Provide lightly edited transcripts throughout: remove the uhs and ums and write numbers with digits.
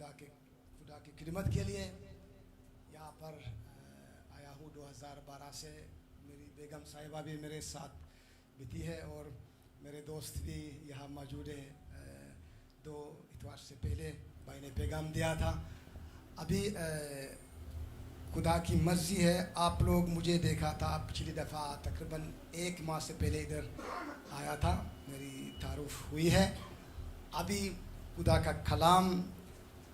خدا کی خدمت کے لیے یہاں پر آیا ہوں 2012 سے. میری بیگم صاحبہ بھی میرے ساتھ بیتی ہے اور میرے دوست بھی یہاں موجود ہیں. 2 اتوار سے پہلے بھائی نے پیغام دیا تھا. ابھی خدا کی مرضی ہے آپ لوگ مجھے دیکھا تھا پچھلی دفعہ تقریباً 1 ماہ سے پہلے ادھر آیا تھا, میری تعارف ہوئی ہے. ابھی خدا کا کلام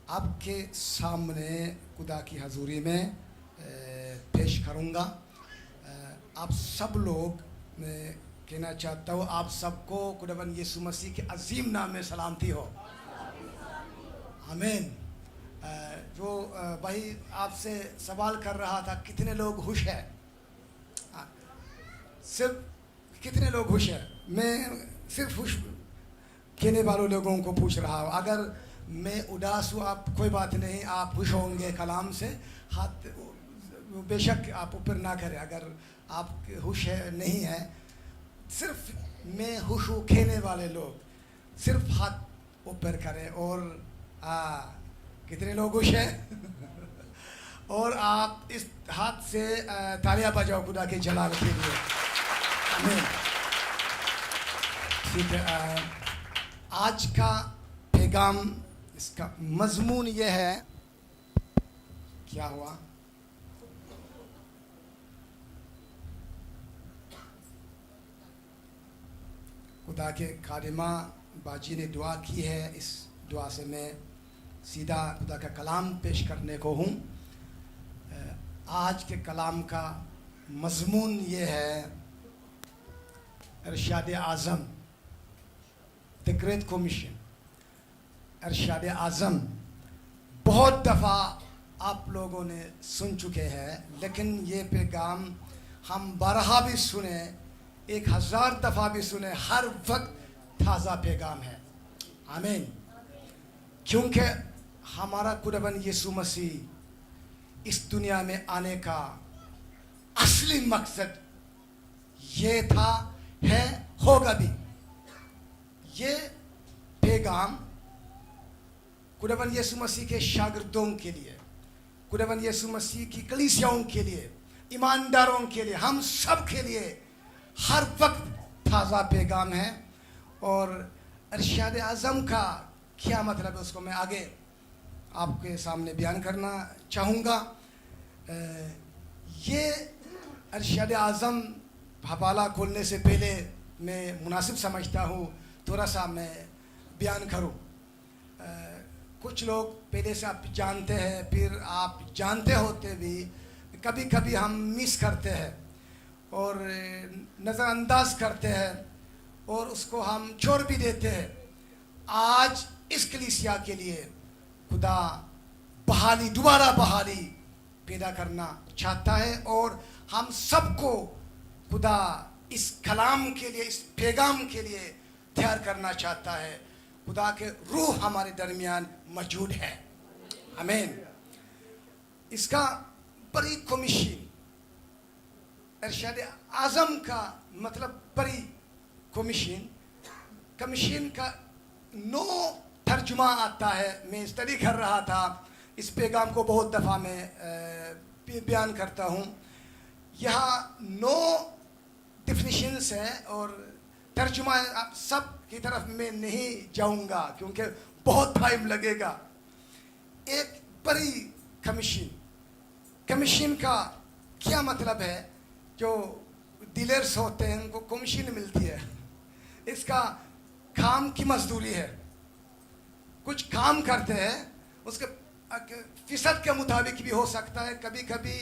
آپ کے سامنے خدا کی حضوری میں پیش کروں گا. آپ سب لوگ میں کہنا چاہتا ہوں آپ سب کو خداوند یسوع مسیح کے عظیم نام میں سلامتی ہو. آمین. جو بھائی آپ سے سوال کر رہا تھا کتنے لوگ خوش ہیں, صرف کتنے لوگ خوش ہیں, میں صرف خوش کہنے والوں لوگوں کو پوچھ رہا ہوں. اگر میں اداس ہوں آپ کوئی بات نہیں, آپ خوش ہوں گے کلام سے, ہاتھ بے شک آپ اوپر نہ کریں. اگر آپ خوش ہے نہیں ہے, صرف میں خوش ہوں کہنے والے لوگ صرف ہاتھ اوپر کریں. اور کتنے لوگ خوش ہیں اور آپ اس ہاتھ سے تالیاں بجاؤ خدا کے جلال کے لیے. آمین. ٹھیک ہے. آج کا پیغام اس کا مضمون یہ ہے, کیا ہوا خدا کے خادمہ باجی نے دعا کی ہے, اس دعا سے میں سیدھا خدا کا کلام پیش کرنے کو ہوں. آج کے کلام کا مضمون یہ ہے ارشاد اعظم, دی گریٹ کمیشن. ارشاد اعظم بہت دفعہ آپ لوگوں نے سن چکے ہیں, لیکن یہ پیغام ہم 12 بھی سنیں, 1000 دفعہ بھی سنیں, ہر وقت تازہ پیغام ہے. آمین. کیونکہ ہمارا خداوند یسوع مسیح اس دنیا میں آنے کا اصلی مقصد یہ تھا, ہے, ہوگا بھی. یہ پیغام خداوند یسوع مسیح کے شاگردوں کے لیے, خداوند یسوع مسیح کی کلیسیاؤں کے لیے, ایمانداروں کے لیے, ہم سب کے لیے ہر وقت تازہ پیغام ہے. اور ارشاد اعظم کا کیا مطلب ہے اس کو میں آگے آپ کے سامنے بیان کرنا چاہوں گا. یہ ارشاد اعظم حوالہ کھولنے سے پہلے میں مناسب سمجھتا ہوں تھوڑا سا میں بیان کروں. کچھ لوگ پہلے سے آپ جانتے ہیں, پھر آپ جانتے ہوتے بھی کبھی کبھی ہم مس کرتے ہیں اور نظر انداز کرتے ہیں اور اس کو ہم چھوڑ بھی دیتے ہیں. آج اس کلیسیا کے لیے خدا بحالی, دوبارہ بحالی پیدا کرنا چاہتا ہے, اور ہم سب کو خدا اس کلام کے لیے, اس پیغام کے لیے تیار کرنا چاہتا ہے. خدا کے روح ہمارے درمیان موجود ہے. آمین. اس کا بڑی کمیشن, ارشاد اعظم کا مطلب بڑی کمیشن. کمیشن کا 9 ترجمہ آتا ہے. میں اسٹڈی کر رہا تھا اس پیغام کو, بہت دفعہ میں بیان کرتا ہوں. یہاں 9 ڈیفینیشنز ہیں اور ترجمہ آپ سب کی طرف میں نہیں جاؤں گا کیونکہ بہت ٹائم لگے گا. ایک بڑی کمیشن, کمیشن کا کیا مطلب ہے؟ جو ڈیلرز ہوتے ہیں ان کو کمیشن ملتی ہے, اس کا کام کی مزدوری ہے. کچھ کام کرتے ہیں, اس کے فیصد کے مطابق بھی ہو سکتا ہے, کبھی کبھی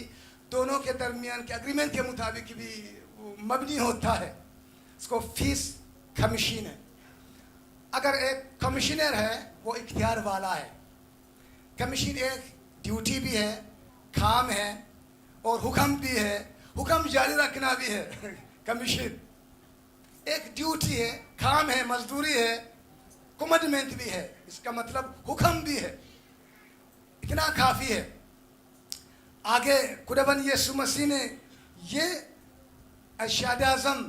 دونوں کے درمیان کے اگریمنٹ کے مطابق بھی مبنی ہوتا ہے. اس کو فیس کمیشن ہے. اگر ایک کمشنر ہے وہ اختیار والا ہے. کمیشن ایک ڈیوٹی بھی ہے, کام ہے, اور حکم بھی ہے, حکم جاری رکھنا بھی ہے. کمیشن ایک ڈیوٹی ہے, کام ہے, مزدوری ہے, کمٹمنٹ بھی ہے. اس کا مطلب حکم بھی ہے. اتنا کافی ہے. آگے خداوند یسوع مسیح نے یہ ارشاد اعظم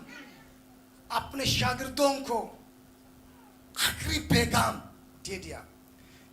اپنے شاگردوں کو آخری پیغام دے دیا.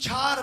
4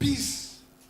20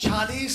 40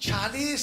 40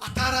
18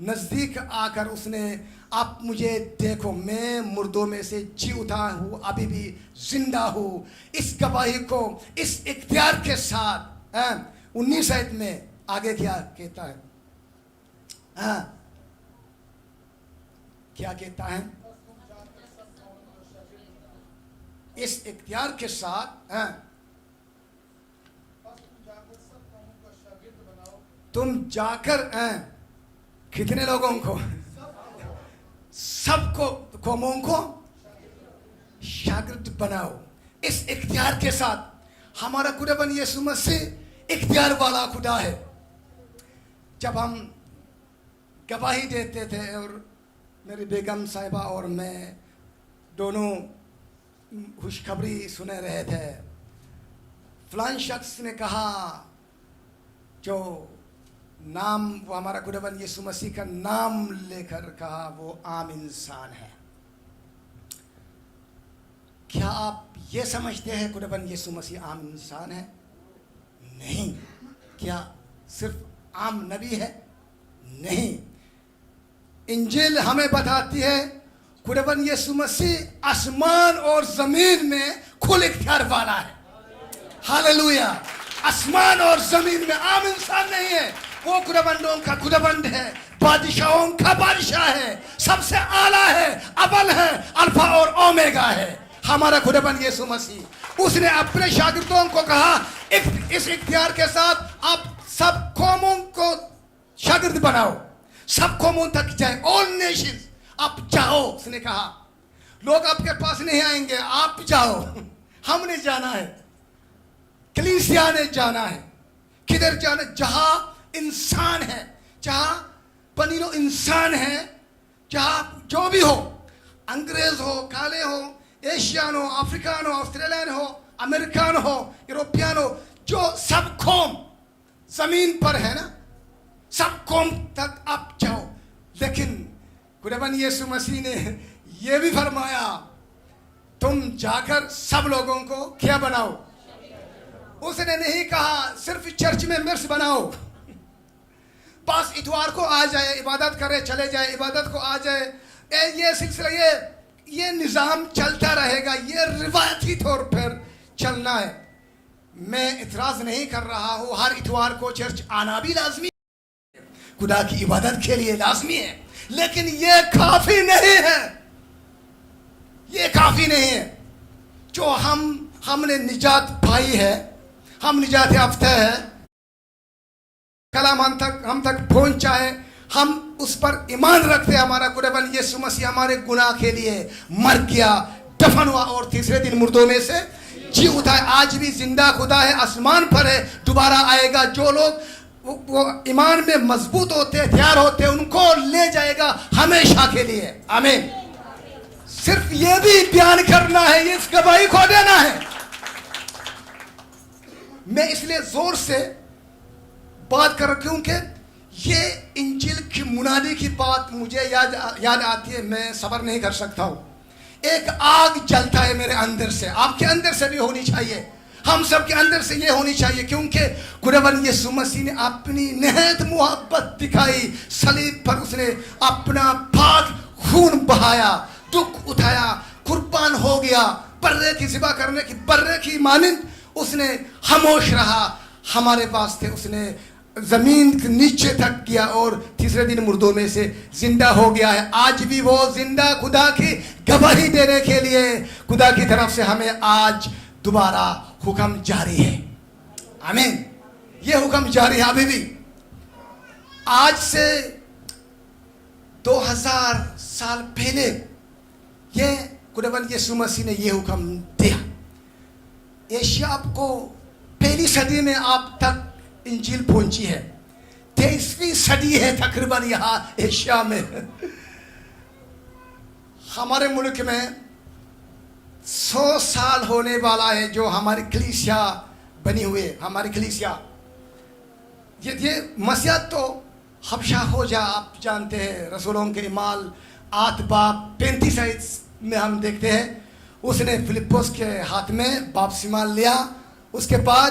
نزدیک آ کر اس نے آپ مجھے دیکھو میں مردوں میں سے جی اٹھا ہوں ابھی بھی زندہ ہوں اس گواہی کو اس اختیار کے ساتھ 19 آیت میں آگے کیا کہتا ہے کیا کہتا ہے اس اختیار کے ساتھ تم جا کر کتنے لوگوں کو سب کو قوموں کو شاگرد بناؤ اس اختیار کے ساتھ ہمارا خداوند یسوع مسیح اختیار والا خدا ہے جب ہم گواہی دیتے تھے اور میری بیگم صاحبہ اور میں دونوں خوشخبری سنے رہے تھے فلان شخص نے کہا جو نام وہ ہمارا خداوند یسوع مسیح کا نام لے کر کہا وہ عام انسان ہے کیا آپ یہ سمجھتے ہیں خداوند یسوع مسیح عام انسان ہے نہیں کیا صرف عام نبی ہے نہیں انجیل ہمیں بتاتی ہے خداوند یسوع مسیح آسمان اور زمین میں کھل اختیار والا ہے ہاللویا آسمان اور زمین میں عام انسان نہیں ہے وہ خداوندوں کا خداوند ہے بادشاہوں کا بادشاہ ہے سب سے اعلیٰ ہے اول ہے الفا اور اومیگا ہے ہمارا خداوند یسوع مسیح اس نے اپنے شاگردوں کو کہا اس اختیار کے ساتھ آپ سب قوموں کو شاگرد بناؤ سب قوموں تک جائے all nations آپ جاؤ اس نے کہا لوگ آپ کے پاس نہیں آئیں گے آپ جاؤ ہم نے جانا ہے کلیسیا نے جانا ہے کدھر جانا جہاں انسان ہے جہاں پنیرو انسان ہے جہاں جو بھی ہو انگریز ہو کالے ہو ایشین ہو افریقان ہو آسٹریلین ہو امریکان ہو یوروپین ہو جو سب قوم زمین پر ہے نا سب قوم تک آپ جاؤ لیکن خداوند یسوع مسیح نے یہ بھی فرمایا تم جا کر سب لوگوں کو کیا بناؤ اس نے نہیں کہا صرف چرچ میں مرس بناؤ بس اتوار کو آ جائے عبادت کرے چلے جائے عبادت کو آ جائے یہ سلسلہ یہ نظام چلتا رہے گا یہ روایتی طور پر چلنا ہے میں اعتراض نہیں کر رہا ہوں ہر اتوار کو چرچ آنا بھی لازمی ہے خدا کی عبادت کے لیے لازمی ہے لیکن یہ کافی نہیں ہے یہ کافی نہیں ہے جو ہم نے نجات پائی ہے ہم نجات یافتہ ہے کلام ہم تک پہنچا ہے ہم اس پر ایمان رکھتے ہمارا خداوند یسوع مسیح ہمارے گناہ کے لیے مر گیا دفن ہوا اور تیسرے دن مردوں میں سے جی اٹھا ہے آج بھی زندہ خدا ہے آسمان پر ہے دوبارہ آئے گا جو لوگ وہ ایمان میں مضبوط ہوتے تیار ہوتے ان کو لے جائے گا ہمیشہ کے لیے آمین صرف یہ بھی بیان کرنا ہے یہ اس گواہی کو دینا ہے میں اس لیے زور سے بات کر رہا کیونکہ یہ انجیل کی منادی کی بات مجھے یاد آتی ہے میں صبر نہیں کر سکتا ہوں ایک آگ جلتا ہے میرے اندر سے آپ کے اندر سے بھی ہونی چاہیے ہم سب کے اندر سے یہ ہونی چاہیے کیونکہ خداوند یسوع مسیح نے اپنی نہایت محبت دکھائی صلیب پر اس نے اپنا پاک خون بہایا دکھ اٹھایا قربان ہو گیا برے کی ذبح کرنے کی برے کی مانند اس نے خاموش رہا ہمارے واسطے اس نے زمین کے نیچے تک گیا اور تیسرے دن مردوں میں سے زندہ ہو گیا ہے آج بھی وہ زندہ خدا کی گواہی دینے کے لیے خدا کی طرف سے ہمیں آج دوبارہ حکم جاری ہے آمین یہ حکم جاری ہے ابھی بھی آج سے 2000 سال پہلے یہ خداوند یسوع مسیح نے یہ حکم دیا ایشیا آپ کو پہلی صدی میں آپ تک انجیل پہنچی ہے 23ویں صدی ہے تقریباً یہاں ایشیا میں ہمارے ملک میں 100 سال ہونے والا ہے جو ہماری کلیسیا بنی ہوئے ہماری کلیسیا یہ مسیحیت تو حبشہ ہو جا آپ جانتے ہیں رسولوں کے اعمال 8 باب 35 آیت میں ہم دیکھتے ہیں اس نے فلپس کے ہاتھ میں باپتسمہ لیا اس کے بعد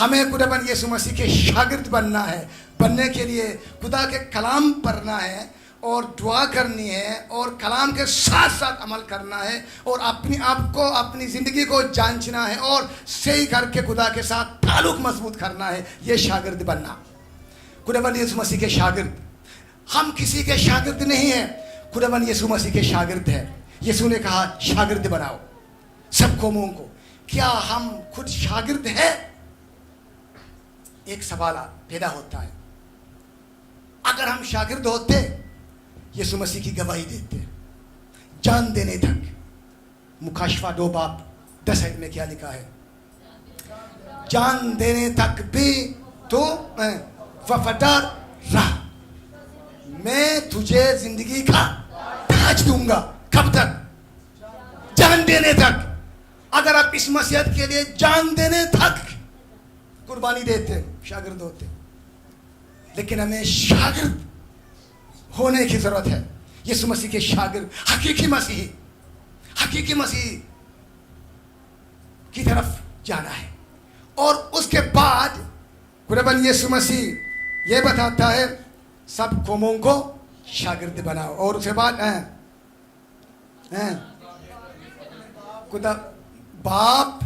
ہمیں خداوند یسوع مسیح کے شاگرد بننا ہے. بننے کے لیے خدا کے کلام پڑھنا ہے اور دعا کرنی ہے اور کلام کے ساتھ ساتھ عمل کرنا ہے اور اپنی آپ کو اپنی زندگی کو جانچنا ہے اور صحیح کر کے خدا کے ساتھ تعلق مضبوط کرنا ہے. یہ شاگرد بننا. خداوند یسوع مسیح کے شاگرد. ہم کسی کے شاگرد نہیں ہیں, خداوند یسوع مسیح کے شاگرد ہیں. یسوع نے کہا شاگرد بناؤ سب قوموں کو. کیا ہم خود شاگرد ہیں؟ ایک سوال پیدا ہوتا ہے. اگر ہم شاگرد ہوتے یسوع مسیح کی گواہی دیتے جان دینے تک. مکاشفہ 2 باب 10 آیت میں کیا لکھا ہے؟ جان دینے تک بھی تو وفادار رہ, میں تجھے زندگی کا تاج دوں گا. کب تک؟ جان دینے تک. اگر آپ اس مسیحت کے لیے جان دینے تک قربانی دیتے شاگرد ہوتے. لیکن ہمیں شاگرد ہونے کی ضرورت ہے. یسوع مسیح کے شاگرد, حقیقی مسیح کی طرف جانا ہے. اور اس کے بعد خداوند یسوع مسیح یہ بتاتا ہے سب قوموں کو شاگرد بناؤ. اور اس کے بعد خدا باپ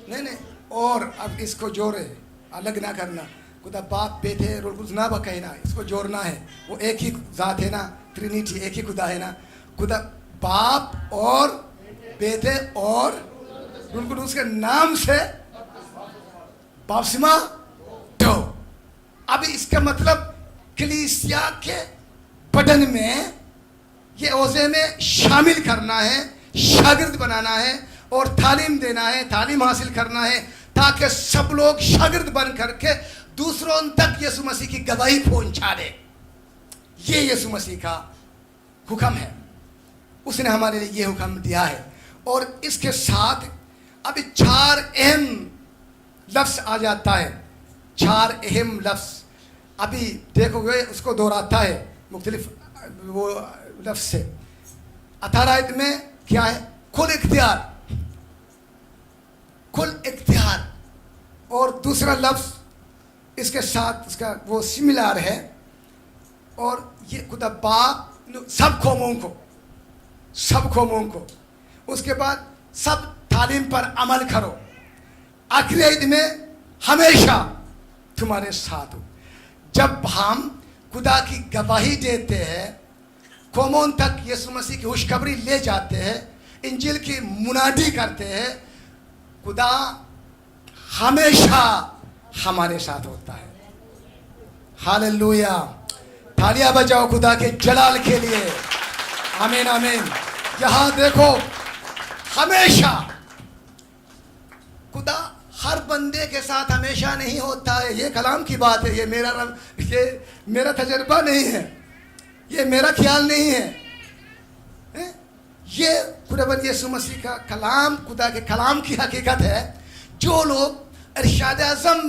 نہیں اور اب اس کو جوڑے, الگ نہ کرنا. خدا باپ بیٹے روح القدس نہ کہنا, اس کو جوڑنا ہے. وہ ایک ہی ذات ہے نا, ٹرینیٹی ایک ہی خدا ہے نا. خدا باپ اور بیٹے اور روح القدس کے نام سے بپتسمہ دو. اب اس کا مطلب کلیسیا کے بدن میں یہ عہدے میں شامل کرنا ہے, شاگرد بنانا ہے اور تعلیم دینا ہے, تعلیم حاصل کرنا ہے تاکہ سب لوگ شاگرد بن کر کے دوسروں تک یسوع مسیح کی گواہی پہنچا دے. یہ یسوع مسیح کا حکم ہے. اس نے ہمارے لیے یہ حکم دیا ہے. اور اس کے ساتھ ابھی 4 اہم لفظ آ جاتا ہے. 4 اہم لفظ ابھی دیکھو گے, اس کو دہراتا ہے مختلف وہ لفظ سے. 18 آیت میں کیا ہے؟ کل اختیار, کل اختیار. اور دوسرا لفظ اس کے ساتھ اس کا وہ سملار ہے. اور یہ خدا باپ سب قوموں کو. اس کے بعد سب تعلیم پر عمل کرو. آخری عید میں ہمیشہ تمہارے ساتھ ہو. جب ہم خدا کی گواہی دیتے ہیں, قوموں تک یسوع مسیح کی خوشخبری لے جاتے ہیں, انجیل کی منادی کرتے ہیں, خدا ہمیشہ ہمارے ساتھ ہوتا ہے. ہاللویا. تالیاں بجاؤ خدا کے جلال کے لیے. آمین آمین. یہاں دیکھو ہمیشہ خدا ہر بندے کے ساتھ ہمیشہ نہیں ہوتا ہے. یہ کلام کی بات ہے, یہ میرا تجربہ نہیں ہے, یہ میرا خیال نہیں ہے. یہ خداوند یسوع مسیح کا کلام, خدا کے کلام کی حقیقت ہے. جو لوگ ارشاد اعظم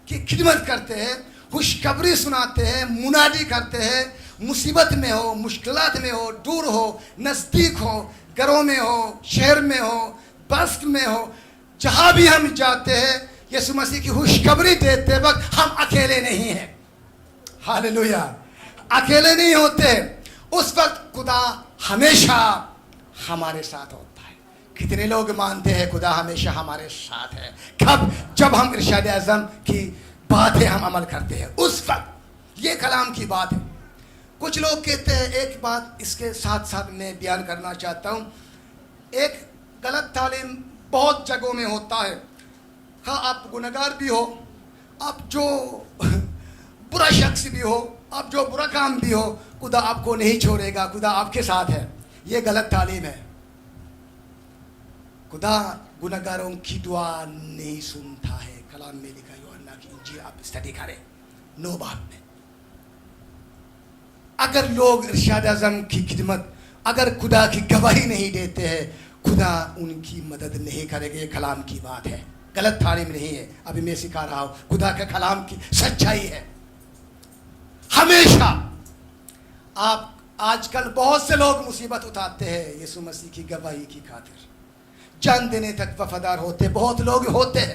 کی خدمت کرتے ہیں, خوشخبری سناتے ہیں, منادی کرتے ہیں, مصیبت میں ہو, مشکلات میں ہو, دور ہو, نزدیک ہو, گھروں میں ہو, شہر میں ہو, بس میں ہو, جہاں بھی ہم جاتے ہیں یسوع مسیح کی خوشخبری دیتے وقت ہم اکیلے نہیں ہیں. ہاللویا. اکیلے نہیں ہوتے. اس وقت خدا ہمیشہ ہمارے ساتھ ہوتا ہے. کتنے لوگ مانتے ہیں خدا ہمیشہ ہمارے ساتھ ہے؟ کب؟ جب ہم ارشاد اعظم کی باتیں ہم عمل کرتے ہیں, اس وقت. یہ کلام کی بات ہے. کچھ لوگ کہتے ہیں, ایک بات اس کے ساتھ ساتھ میں بیان کرنا چاہتا ہوں. ایک غلط تعلیم بہت جگہوں میں ہوتا ہے. ہاں, آپ گنہگار بھی ہو, آپ جو برا شخص بھی ہو, آپ جو برا کام بھی ہو, خدا آپ کو نہیں چھوڑے گا, خدا آپ کے ساتھ ہے. یہ غلط تعلیم ہے. خدا گنہگاروں کی دعا نہیں سنتا ہے. کلام میں لکھا یوحنا کی انجیل آپ اسٹڈی کریں 9 باب میں. اگر لوگ ارشاد اعظم کی خدمت, اگر خدا کی گواہی نہیں دیتے ہیں, خدا ان کی مدد نہیں کرے گا. یہ کلام کی بات ہے, غلط تعلیم نہیں ہے. ابھی میں سکھا رہا ہوں, خدا کے کلام کی سچائی ہے. ہمیشہ آپ آج کل بہت سے لوگ مصیبت اٹھاتے ہیں یسوع مسیح کی گواہی کی خاطر. جان دینے تک وفادار ہوتے بہت لوگ ہوتے ہیں.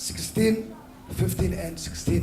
16, 15 and 16।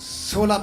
16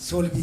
16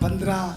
15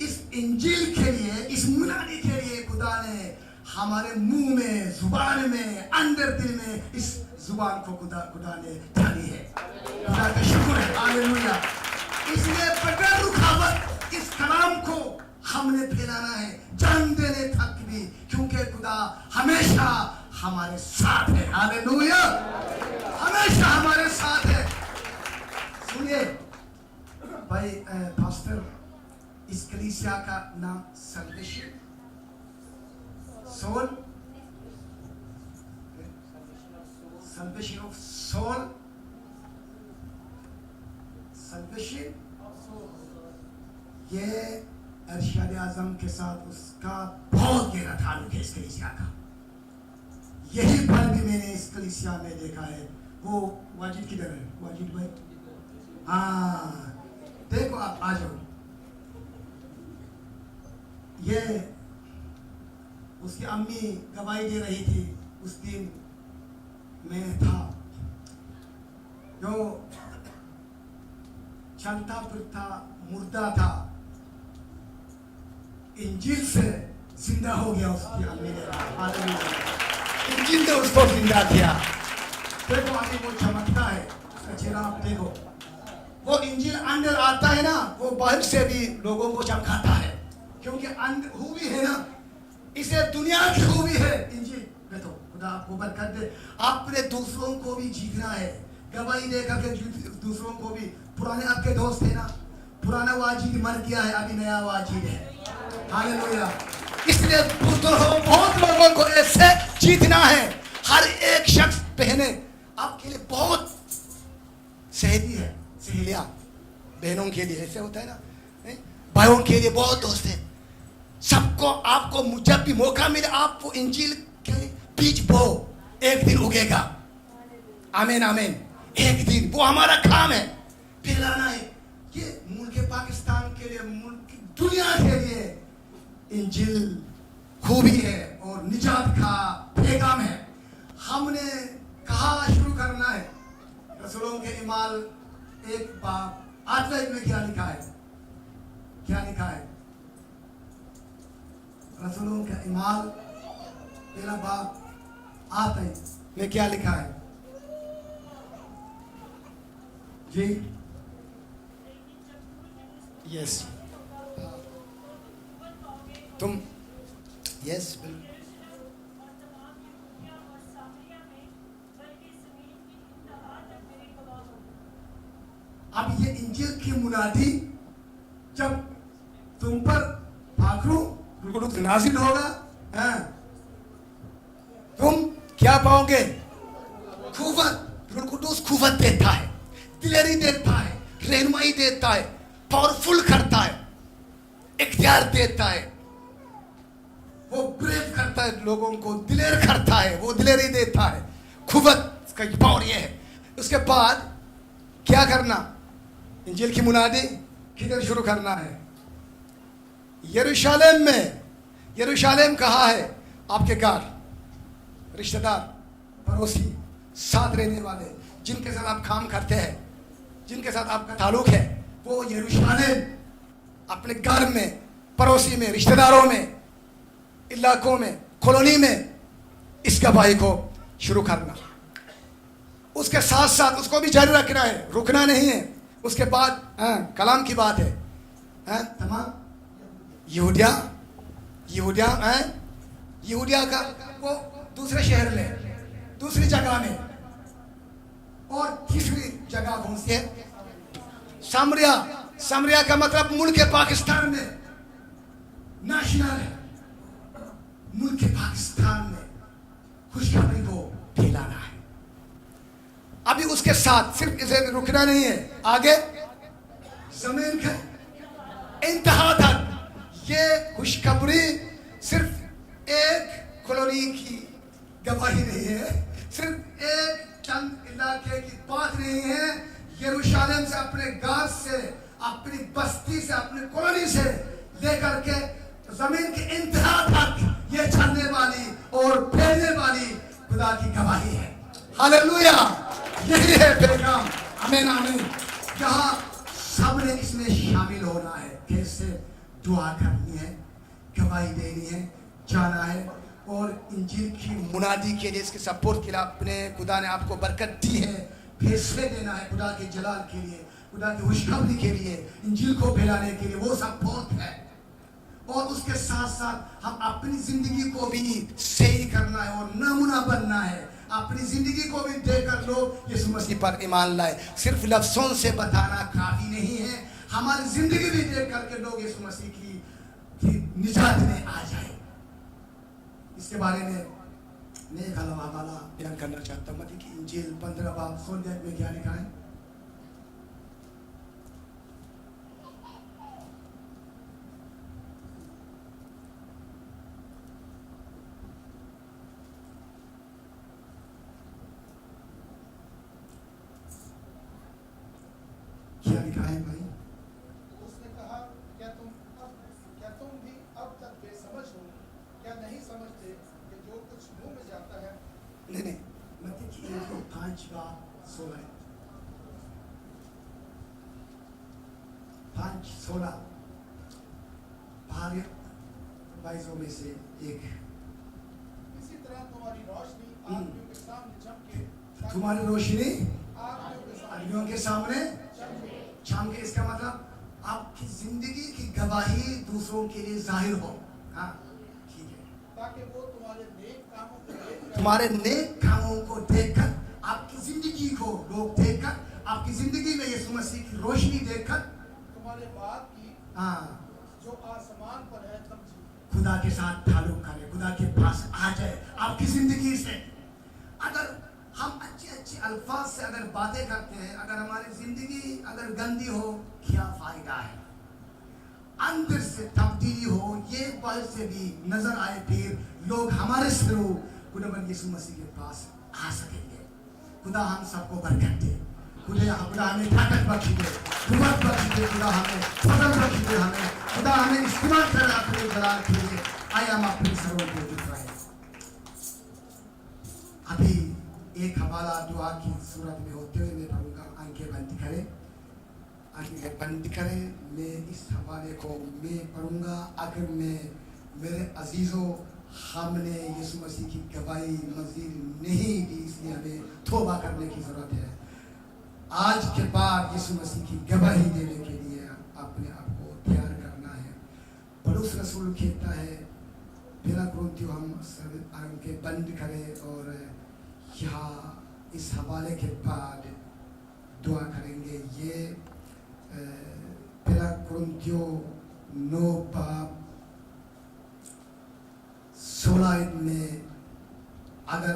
اس انجیل کے لیے, اس منادی کے لیے خدا نے ہمارے منہ میں, زبان میں, اندر دل میں اس زبان کو خدا نے ڈالی ہے. خدا کا شکر ہے. ہاللویا. اس لیے بغیر رکاوٹ اس کلام کو ہم نے پھیلانا ہے جان دینے تک بھی, کیونکہ خدا ہمیشہ ہمارے ساتھ ہے. ہاللویا. ہمیشہ ہمارے ساتھ ہے. سنیے بھائی پاسٹر, اس کلیسیا کا نام salvation civil, salvation of civil, salvation, یہ ارشاد اعظم کے ساتھ اس کا بہت گہرا تعلق ہے اس کلیسیا کا. یہی پل بھی میں نے اس کلیسیا میں دیکھا ہے. وہ واجد کدھر ہے؟ واجد بھائی, ہاں دیکھو آپ آ جاؤ. یہ اس کی امی گواہی دے رہی تھی. اس دن میں تھا جو چلتا پھرتا مردہ تھا, انجیل سے زندہ ہو گیا. اس کی امی نے انجیل نے اس کو زندہ کیا. دیکھو ابھی وہ چمکتا ہے, اس کا چہرہ آپ دیکھو. وہ انجیل اندر آتا ہے نا, وہ باہر سے بھی لوگوں کو چمکاتا ہے, کیونکہ خوبی ہے نا, اسے دنیا کی خوبی ہے انجیل. بیٹھو, خدا آپ کو برکت دے. آپ نے دوسروں کو بھی جیتنا ہے, گواہی دے کر کے دوسروں کو بھی. پرانے آپ کے دوست ہیں نا, پرانا واجد مر گیا ہے, ابھی نیا واجد ہے. ہاللویا. اس لیے بہت لوگوں کو ایسے جیتنا ہے. ہر ایک شخص بہنیں آپ کے لیے بہت سہیلی ہے, سہیلیاں بہنوں کے لیے ایسے ہوتا ہے نا, بھائیوں کے لیے بہت دوست ہیں. سب کو آپ کو جب بھی موقع ملے آپ کو انجیل کے بیج بو, ایک دن اگے گا. آمین آمین. ایک دن وہ ہمارا کام ہے, پھیلانا ہے. یہ ملک پاکستان کے لیے, ملک دنیا کے لیے انجیل خوبی ہے اور نجات کا پیغام ہے. ہم نے کہاں شروع کرنا ہے؟ رسولوں کے اعمال 1:8 میں کیا لکھا ہے؟ کیا لکھا ہے؟ رسولوں کے اعمال 1:8 میں کیا لکھا ہے؟ جی یس, تم یس اب یہ انجیل کی منادی جب تم پر پاکرو بالکل نازل ہوگا, تم کیا پاؤ گے؟ قوت. بالکل قوت دیتا ہے, دلیری دیتا ہے, رہنمائی دیتا ہے, پاورفل کرتا ہے, اختیار دیتا ہے, وہ بریو کرتا ہے, لوگوں کو دلیر کرتا ہے, وہ دلیری دیتا ہے. قوت کا پاور یہ ہے. اس کے بعد کیا کرنا؟ انجیل کی منادی کدھر شروع کرنا ہے؟ یروشالم میں. یروشالم کہاں ہے؟ آپ کے گھر, رشتہ دار, پڑوسی, ساتھ رہنے والے, جن کے ساتھ آپ کام کرتے ہیں, جن کے ساتھ آپ کا تعلق ہے, وہ یروشالم اپنے گھر میں, پڑوسی میں, رشتہ داروں میں, علاقوں میں, کالونی میں اس گواہی کو شروع کرنا. اس کے ساتھ ساتھ اس کو بھی جاری رکھنا ہے, رکنا نہیں ہے. اس کے بعد کلام کی بات ہے, تمام یہودیا کا وہ دوسرے شہر میں, دوسری جگہ میں, اور تیسری جگہ کون سی ہے؟ سامریا. سامریا کا مطلب ملک پاکستان میں نیشنل ہے. ملک پاکستان میں خوشخبری کو پھیلانا ہے. ابھی اس کے ساتھ صرف اسے رکنا نہیں ہے, آگے زمین کے انتہا تک. یہ خوشخبری صرف ایک کالونی کی گواہی نہیں ہے, صرف ایک چند علاقے کی بات نہیں ہے. یروشالم سے, اپنے گھر سے, اپنی بستی سے, اپنی کالونی سے لے کر کے زمین کے انتہا تک یہ چلنے والی اور پھیلنے والی خدا کی گواہی ہے. ہاللویا. یہی ہے پیغام. آمین آمین. جہاں سب نے اس میں شامل ہونا ہے. کیسے؟ دعا کرنی ہے, گواہی دینی ہے, جانا ہے اور انجیل کی منادی کے لیے, اس کے سپورٹ کے لیے اپنے خدا نے آپ کو برکت دی ہے, فیصلے دینا ہے خدا کے جلال کے لیے, خدا کی خوشخبری کے لیے, انجیل کو پھیلانے کے لیے, وہ سپورٹ ہے. اور اس کے ساتھ ساتھ ہم اپنی زندگی کو بھی صحیح کرنا ہے اور نمونہ بننا ہے. اپنی زندگی کو بھی دیکھ کر لوگ یسوع مسیح پر ایمان لائے. صرف لفظوں سے بتانا کافی نہیں ہے, ہماری زندگی بھی دیکھ کر کے لوگ یسوع مسیح کی نجات میں آ جائے. اس کے بارے میں ایک حوالہ بیان کرنا چاہتا ہوں. متی کی انجیل 15 باب 16 میں کیا لکھا ہے؟ کیا لکھا ہے بھائی؟ اس نے کہا کیا تم بھی اب تک بے سمجھ ہو؟ کیا نہیں سمجھتے کہ جو کچھ منہ میں جاتا ہے؟ نہیں متی کی انجیل 5 باب 16 5:16 بھاری بائزوں میں سے ایک. اسی طرح تمہاری روشنی آدمیوں کے سامنے چمکے. تمہاری روشنی آدمیوں آدمیوں کے سامنے کے سامنے چمکے. اس کا مطلب آپ کی زندگی کی گواہی دوسروں کے لیے ظاہر ہو. ہاں ٹھیک ہے. تاکہ وہ تمہارے نیک کاموں کو دیکھ کر تمہارے نیک کاموں کو دیکھ کر, آپ کی زندگی کو لوگ دیکھ کر, آپ کی زندگی میں یسوع مسیح کی روشنی دیکھ کر تمہارے باپ کی جو آسمان پر ہے سمجھی. خدا کے ساتھ تعلق کرے, خدا کے پاس آ جائے آپ کی زندگی سے. اگر ہم اچھے الفاظ سے اگر باتیں کرتے ہیں, اگر ہماری زندگی اگر گندی ہو, کیا فائدہ ہے؟ اندر سے تبدیلی ہو, یہ بات سے بھی نظر آئے, پھر لوگ ہمارے سرو خداوند یسوع مسیح کے پاس آ سکیں گے. خدا ہم سب کو برکت دے, خدا ہمیں طاقت بخش دے, قوت بخش دے, خدا ہمیں فضل بخش دے, خدا ہمیں استعمال کرے اپنے جلال کے لیے. آئے ہم اپنے سروں کو جھکائیں. ابھی ایک حوالہ دعا کی صورت میں ہوتے ہوئے میں پڑھوں گا. آنکھیں بند کریں. میں اس حوالے کو میں پڑھوں گا. اگر میں میرے عزیزوں, ہم نے یسوع مسیح کی گواہی مزید نہیں دی, اس لیے ہمیں توبہ کرنے کی ضرورت ہے. آج کے بعد یسوع مسیح کی گواہی دینے کے لیے اپنے آپ کو تیار کرنا ہے. پولس رسول کہتا ہے, پہلا کرنتھیوں, ہم سب آنکھیں بند کریں اور یہاں اس حوالے کے بعد دعا کریں گے. یہ پہلا کرنتھیوں 9 باب 16 میں اگر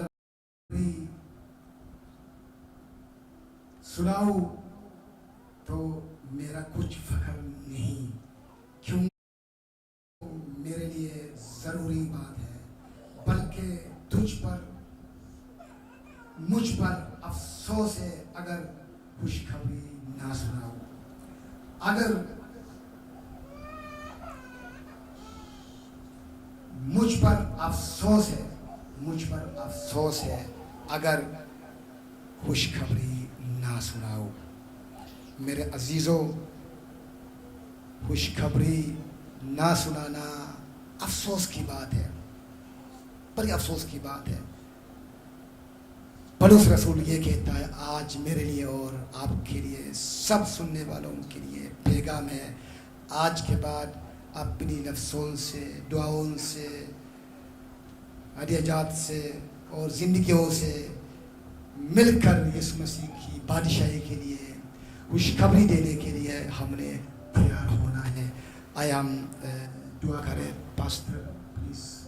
سناؤ تو میرا کچھ فخر نہیں, کیوں میرے لیے ضروری بات ہے, بلکہ تجھ پر مجھ پر افسوس ہے اگر خوشخبری نہ سناؤ. اگر مجھ پر افسوس ہے اگر خوشخبری نہ سناؤ. میرے عزیزوں, خوشخبری نہ سنانا افسوس کی بات ہے, بڑی افسوس کی بات ہے. پولس رسول یہ کہتا ہے, آج میرے لیے اور آپ کے لیے, سب سننے والوں کے لیے پیغام ہے. آج کے بعد اپنی لفظوں سے, دعاؤں سے, ہدیات سے اور زندگیوں سے مل کر یسوع مسیح کی بادشاہی کے لیے, خوشخبری دینے کے لیے ہم نے تیار ہونا ہے. آیا ہم دعا کریں. Pastor please.